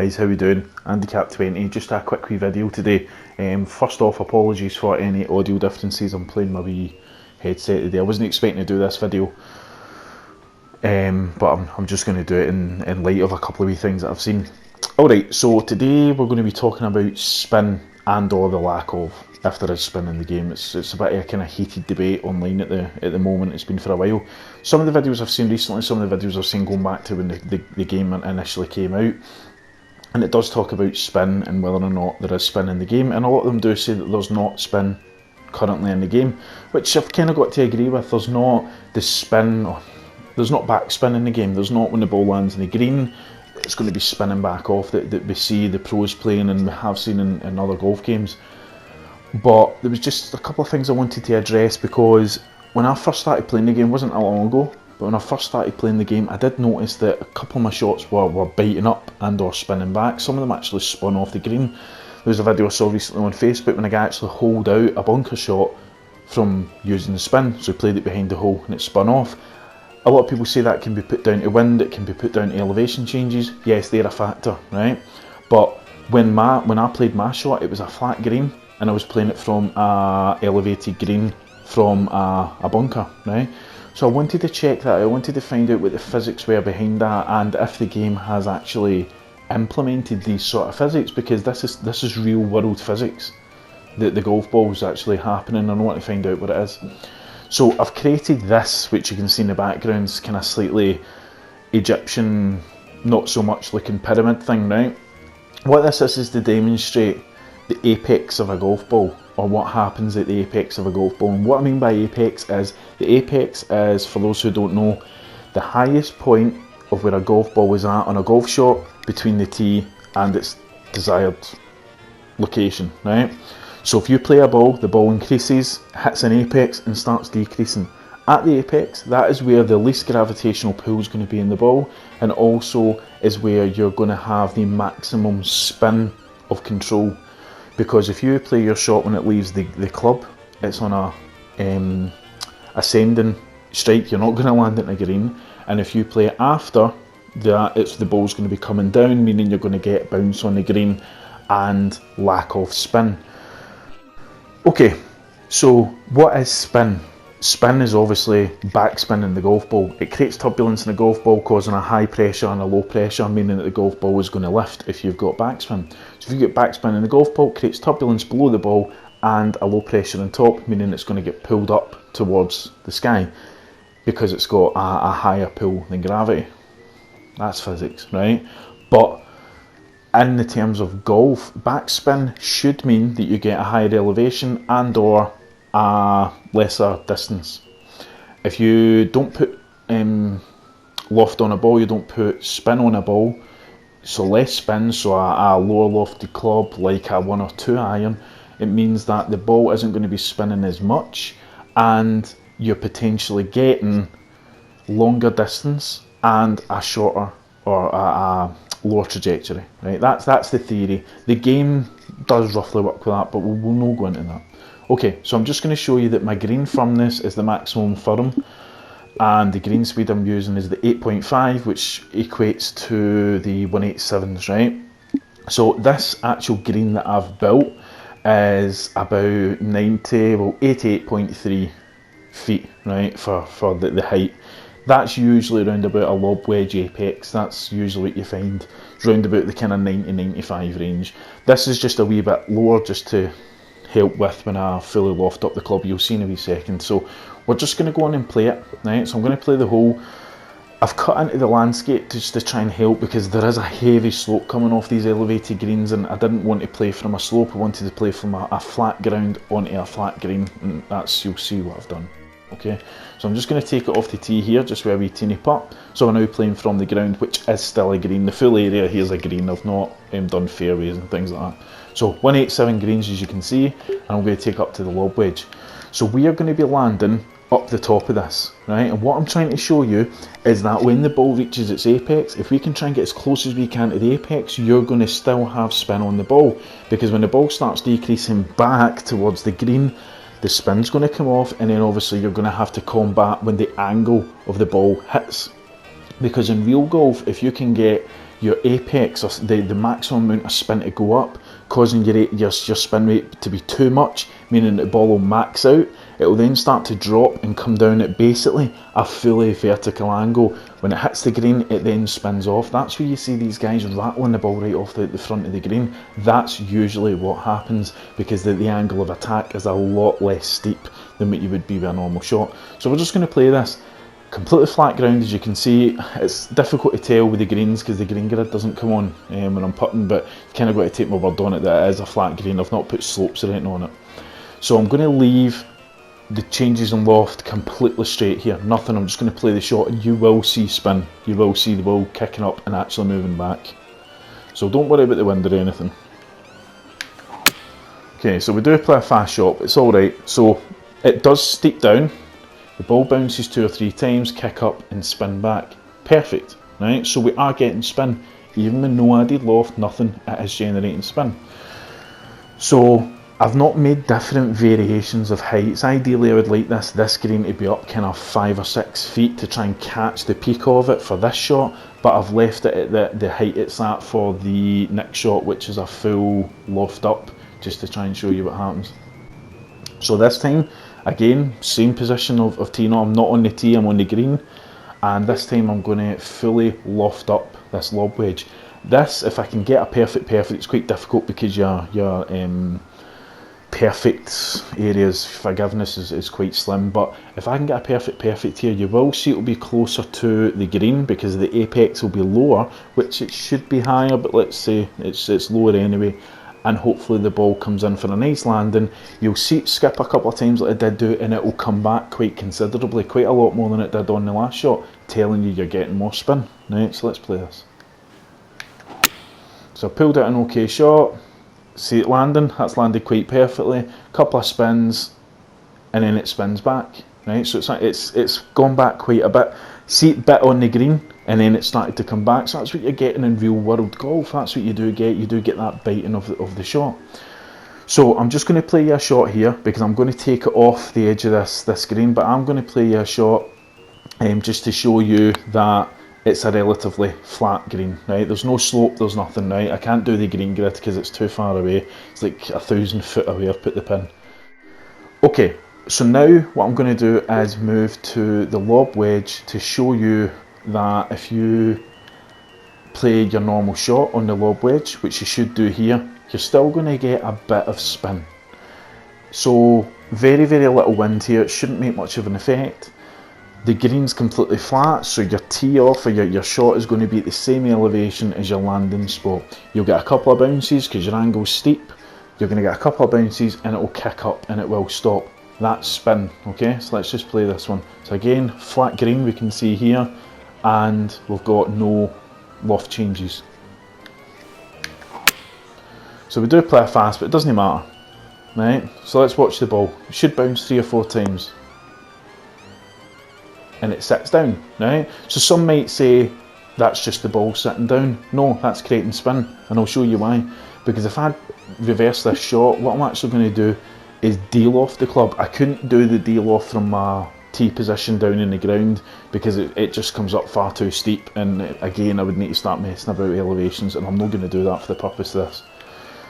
guys, how we doing? AndyKapt20, just a quick wee video today. First off, apologies for any audio differences. I'm playing my wee headset today. I wasn't expecting to do this video, but I'm just going to do it in light of a couple of wee things that I've seen. Alright, so today we're going to be talking about spin and or the lack of, if there is spin in the game. It's a bit of a kind of heated debate online at the moment. It's been for a while. Some of the videos I've seen recently, some of the videos I've seen going back to when the game initially came out, and it does talk about spin and whether or not there is spin in the game, and a lot of them do say that there's not spin currently in the game, which I've kind of got to agree with. There's not the spin, or there's not backspin in the game. There's not when the ball lands in the green, it's going to be spinning back off that we see the pros playing and we have seen in other golf games. But there was just a couple of things I wanted to address, because when I first started playing the game, it wasn't that long ago, but when I first started playing the game, I did notice that a couple of my shots were biting up and or spinning back. Some of them actually spun off the green. There was a video I saw recently on Facebook when a guy actually holed out a bunker shot from using the spin, so he played it behind the hole and it spun off. A lot of people say that can be put down to wind, it can be put down to elevation changes. Yes, they're a factor, right? But when I played my shot, it was a flat green, and I was playing it from a elevated green from a bunker, right? So I wanted to check that. I wanted to find out what the physics were behind that, and if the game has actually implemented these sort of physics, because this is real world physics. The golf ball is actually happening, and I want to find out what it is. So I've created this, which you can see in the background, is kind of slightly Egyptian, not so much looking pyramid thing, right? What this is to demonstrate the apex of a golf ball, or what happens at the apex of a golf ball. And what I mean by apex is, the apex is, for those who don't know, the highest point of where a golf ball is at on a golf shot between the tee and its desired location, right? So if you play a ball, the ball increases, hits an apex and starts decreasing. At the apex, that is where the least gravitational pull is going to be in the ball, and also is where you're going to have the maximum spin of control. Because if you play your shot when it leaves the club, it's on a ascending strike, you're not going to land it in a green. And if you play it after that, the ball's going to be coming down, meaning you're going to get bounce on the green and lack of spin. Okay, so what is spin? Spin is obviously backspin in the golf ball. It creates turbulence in the golf ball, causing a high pressure and a low pressure, meaning that the golf ball is going to lift if you've got backspin. So if you get backspin in the golf ball, it creates turbulence below the ball and a low pressure on top, meaning it's going to get pulled up towards the sky because it's got a higher pull than gravity. That's physics, right? But in the terms of golf, backspin should mean that you get a higher elevation and or a lesser distance. If you don't put loft on a ball, you don't put spin on a ball, so less spin, so a lower lofted club like a 1 or 2 iron, it means that the ball isn't going to be spinning as much, and you're potentially getting longer distance and a shorter or a lower trajectory, right? That's the theory. The game does roughly work with that, but we'll not go into that. Okay, so I'm just going to show you that my green firmness is the maximum firm, and the green speed I'm using is the 8.5, which equates to the 187s, right? So this actual green that I've built is about 88.3 feet, right, for the height. That's usually around about a lob wedge apex. That's usually what you find. It's around about the kind of 90-95 range. This is just a wee bit lower, just to help with when I fully loft up the club. You'll see in a wee second. So we're just going to go on and play it, right? So I'm going to play the hole. I've cut into the landscape just to try and help, because there is a heavy slope coming off these elevated greens, and I didn't want to play from a slope. I wanted to play from a flat ground onto a flat green, and that's, you'll see what I've done. Okay, so I'm just going to take it off the tee here, just where we teeny putt. So we're now playing from the ground, which is still a green. The full area here is a green. I've not done fairways and things like that. So 187 greens, as you can see, and I'm going to take up to the lob wedge. So we are going to be landing up the top of this, right? And what I'm trying to show you is that when the ball reaches its apex, if we can try and get as close as we can to the apex, you're going to still have spin on the ball, because when the ball starts decreasing back towards the green, the spin's going to come off, and then obviously you're going to have to combat when the angle of the ball hits. Because in real golf, if you can get your apex, or the maximum amount of spin to go up, causing your spin rate to be too much, meaning the ball will max out. It will then start to drop and come down at basically a fully vertical angle. When it hits the green, it then spins off. That's where you see these guys rattling the ball right off the front of the green. That's usually what happens, because the angle of attack is a lot less steep than what you would be with a normal shot. So we're just going to play this completely flat ground. As you can see, it's difficult to tell with the greens because the green grid doesn't come on when I'm putting, but you kind of got to take my word on it that it is a flat green. I've not put slopes or anything on it. So I'm going to leave the changes in loft completely straight here, nothing. I'm just going to play the shot, and you will see spin. You will see the ball kicking up and actually moving back. So don't worry about the wind or anything. Okay, so we do play a fast shot, but it's alright. So it does steep down, the ball bounces 2 or 3 times, kick up and spin back. Perfect, right? So we are getting spin, even with no added loft, nothing, it is generating spin. So I've not made different variations of heights. Ideally I would like this green to be up kind of 5 or 6 feet to try and catch the peak of it for this shot, but I've left it at the height it's at for the next shot, which is a full loft up, just to try and show you what happens. So this time, again, same position of teeing off. I'm not on the tee, I'm on the green, and this time I'm going to fully loft up this lob wedge. This, if I can get a perfect, it's quite difficult because your perfect areas forgiveness is quite slim, but if I can get a perfect here, you will see it will be closer to the green because the apex will be lower, which it should be higher, but let's say it's lower anyway, and hopefully the ball comes in for a nice landing. You'll see it skip a couple of times like it did do, and it will come back quite considerably, quite a lot more than it did on the last shot, telling you you're getting more spin. Right, so let's play this. So I pulled out an okay shot. See it landing, that's landed quite perfectly. Couple of spins, and then it spins back. Right, so it's gone back quite a bit. See it bit on the green, and then it started to come back. So that's what you're getting in real world golf. That's what you do get. You do get that biting of the shot. So I'm just going to play you a shot here because I'm going to take it off the edge of this green. But I'm going to play you a shot just to show you that it's a relatively flat green, right? There's no slope, there's nothing, right? I can't do the green grid because it's too far away. It's like 1,000 foot away I've put the pin. Okay, so now what I'm going to do is move to the lob wedge to show you that if you play your normal shot on the lob wedge, which you should do here, you're still going to get a bit of spin. So very, very little wind here, it shouldn't make much of an effect. The green's completely flat, so your tee off or your shot is going to be at the same elevation as your landing spot. You'll get a couple of bounces because your angle's steep. You're going to get a couple of bounces and it will kick up and it will stop. That's spin, okay? So let's just play this one. So again, flat green we can see here, and we've got no loft changes. So we do play fast, but it doesn't matter, right? So let's watch the ball. It should bounce 3 or 4 times. And it sits down, right? So some might say that's just the ball sitting down. No, that's creating spin, and I'll show you why. Because if I reverse this shot, what I'm actually going to do is de-loft the club. I couldn't do the de-loft from my tee position down in the ground because it just comes up far too steep, and again I would need to start messing about elevations, and I'm not going to do that for the purpose of this.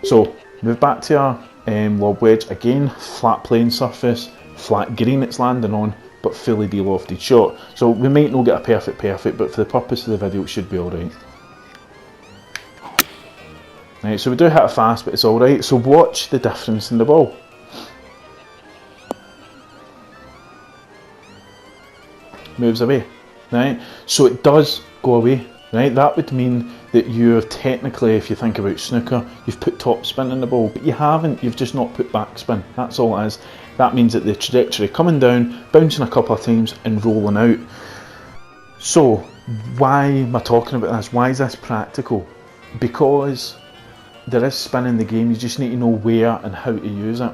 So move back to our lob wedge. Again, flat playing surface, flat green it's landing on, but fully de-lofted shot. So we might not get a perfect, but for the purpose of the video it should be alright. Right, so we do hit it fast, but it's alright. So watch the difference in the ball. Moves away, right? So it does go away, right? That would mean that you're technically, if you think about snooker, you've put top spin in the ball, but you haven't, you've just not put back spin. That's all it is. That means that the trajectory coming down, bouncing a couple of times and rolling out. So why am I talking about this? Why is this practical? Because there is spin in the game, you just need to know where and how to use it.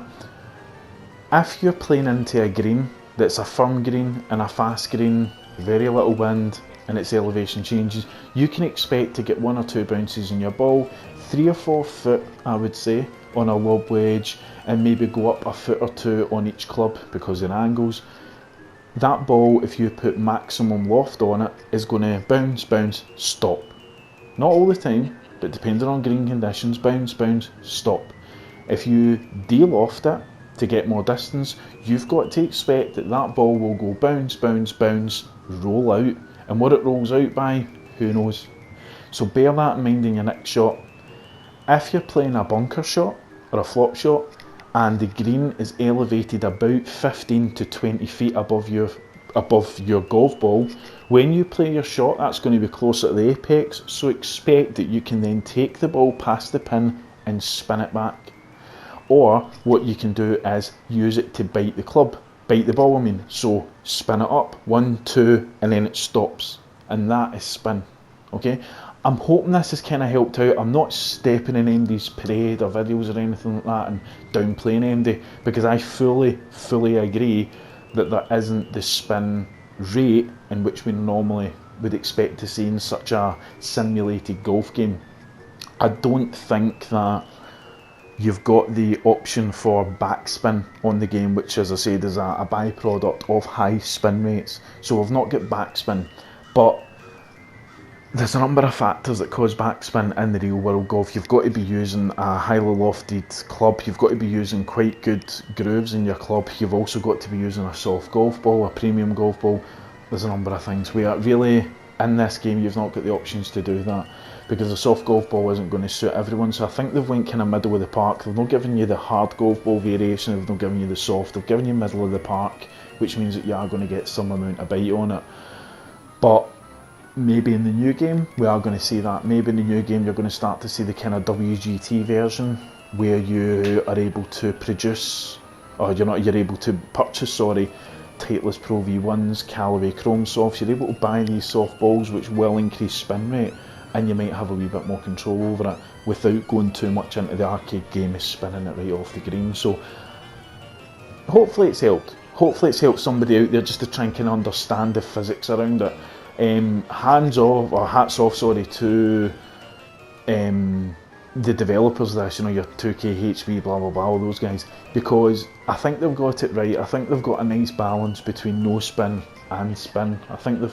If you're playing into a green that's a firm green and a fast green, very little wind, and its elevation changes, you can expect to get 1 or 2 bounces in your ball, 3 or 4 foot I would say on a lob wedge, and maybe go up a foot or 2 on each club because of the angles. That ball, if you put maximum loft on it, is going to bounce, stop. Not all the time, but depending on green conditions, bounce, bounce, stop. If you de-loft it to get more distance, you've got to expect that that ball will go bounce, bounce, bounce, roll out, and what it rolls out by, who knows. So bear that in mind in your next shot. If you're playing a bunker shot or a flop shot and the green is elevated about 15 to 20 feet above your golf ball, when you play your shot, that's going to be closer to the apex, so expect that you can then take the ball past the pin and spin it back. Or what you can do is use it to bite the ball I mean. So spin it up, 1, 2, and then it stops, and that is spin. Okay, I'm hoping this has kind of helped out. I'm not stepping in Andy's parade or videos or anything like that and downplaying Andy, because I fully agree that there isn't the spin rate in which we normally would expect to see in such a simulated golf game. I don't think that you've got the option for backspin on the game, which, as I said, is a byproduct of high spin rates. So we've not got backspin, but there's a number of factors that cause backspin in the real world golf. You've got to be using a highly lofted club, you've got to be using quite good grooves in your club, you've also got to be using a soft golf ball, a premium golf ball. There's a number of things where really in this game you've not got the options to do that, because a soft golf ball isn't going to suit everyone. So I think they've went kind of middle of the park. They've not given you the hard golf ball variation, they've not given you the soft, they've given you middle of the park, which means that you are going to get some amount of bite on it. But maybe in the new game we are going to see that. Maybe in the new game you're going to start to see the kind of WGT version where you are able to produce, or you're able to purchase, Titleist Pro V1s, Callaway Chrome Softs. You're able to buy these soft balls which will increase spin rate, and you might have a wee bit more control over it without going too much into the arcade game of spinning it right off the green. So hopefully it's helped. Hopefully it's helped somebody out there just to try and kind of understand the physics around it. Hats off to the developers of this, your 2K, HB, blah blah blah, all those guys, because I think they've got it right. I think they've got a nice balance between no spin and spin. I think they've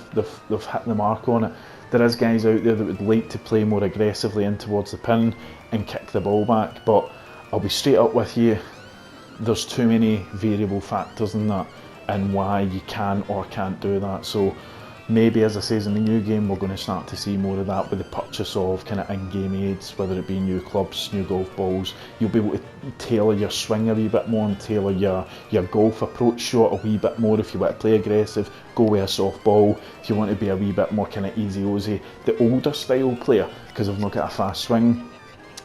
hit the mark on it. There is guys out there that would like to play more aggressively in towards the pin and kick the ball back, but I'll be straight up with you, there's too many variable factors in that and why you can or can't do that. So maybe, as I says, in the new game we're going to start to see more of that with the purchase of kind of in-game aids, whether it be new clubs, new golf balls. You'll be able to tailor your swing a wee bit more and tailor your golf approach shot a wee bit more. If you want to play aggressive, go with a soft ball. If you want to be a wee bit more kind of easy-ozy, the older style player, because they've not got a fast swing,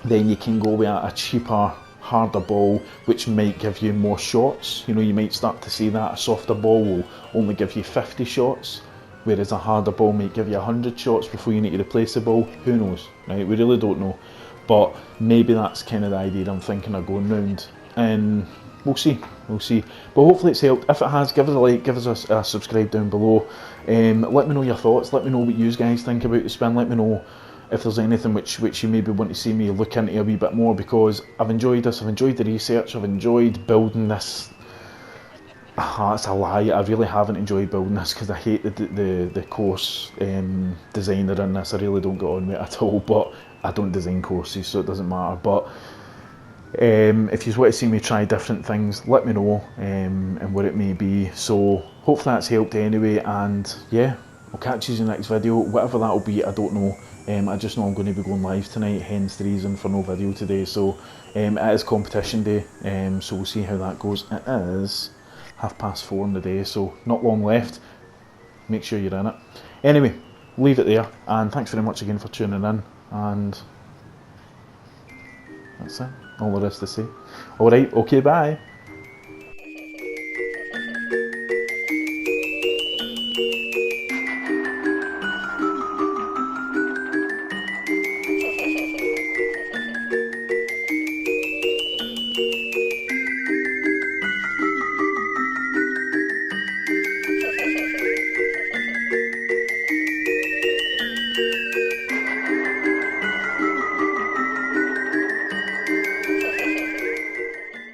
then you can go with a cheaper, harder ball, which might give you more shots. You might start to see that a softer ball will only give you 50 shots, whereas a harder ball might give you 100 shots before you need to replace the ball. Who knows, right? We really don't know, but maybe that's kind of the idea I'm thinking of going round, and we'll see. But hopefully it's helped. If it has, give us a like, give us a subscribe down below. Let me know your thoughts, let me know what you guys think about the spin. Let me know if there's anything which you maybe want to see me look into a wee bit more, because I've enjoyed this, I've enjoyed the research, I've enjoyed building this. It's a lie, I really haven't enjoyed building this, because I hate the course designer in this. I really don't get on with it at all, but I don't design courses, so it doesn't matter. But if you want to see me try different things, let me know, and what it may be. So hopefully that's helped anyway, and yeah, I'll catch you in the next video, whatever that'll be. I don't know. I just know I'm going to be going live tonight, hence the reason for no video today. So it is competition day, so we'll see how that goes. It is 4:30 in the day, so not long left. Make sure you're in it. Anyway, leave it there, and thanks very much again for tuning in, and that's it, all there is to say. Alright, okay, bye.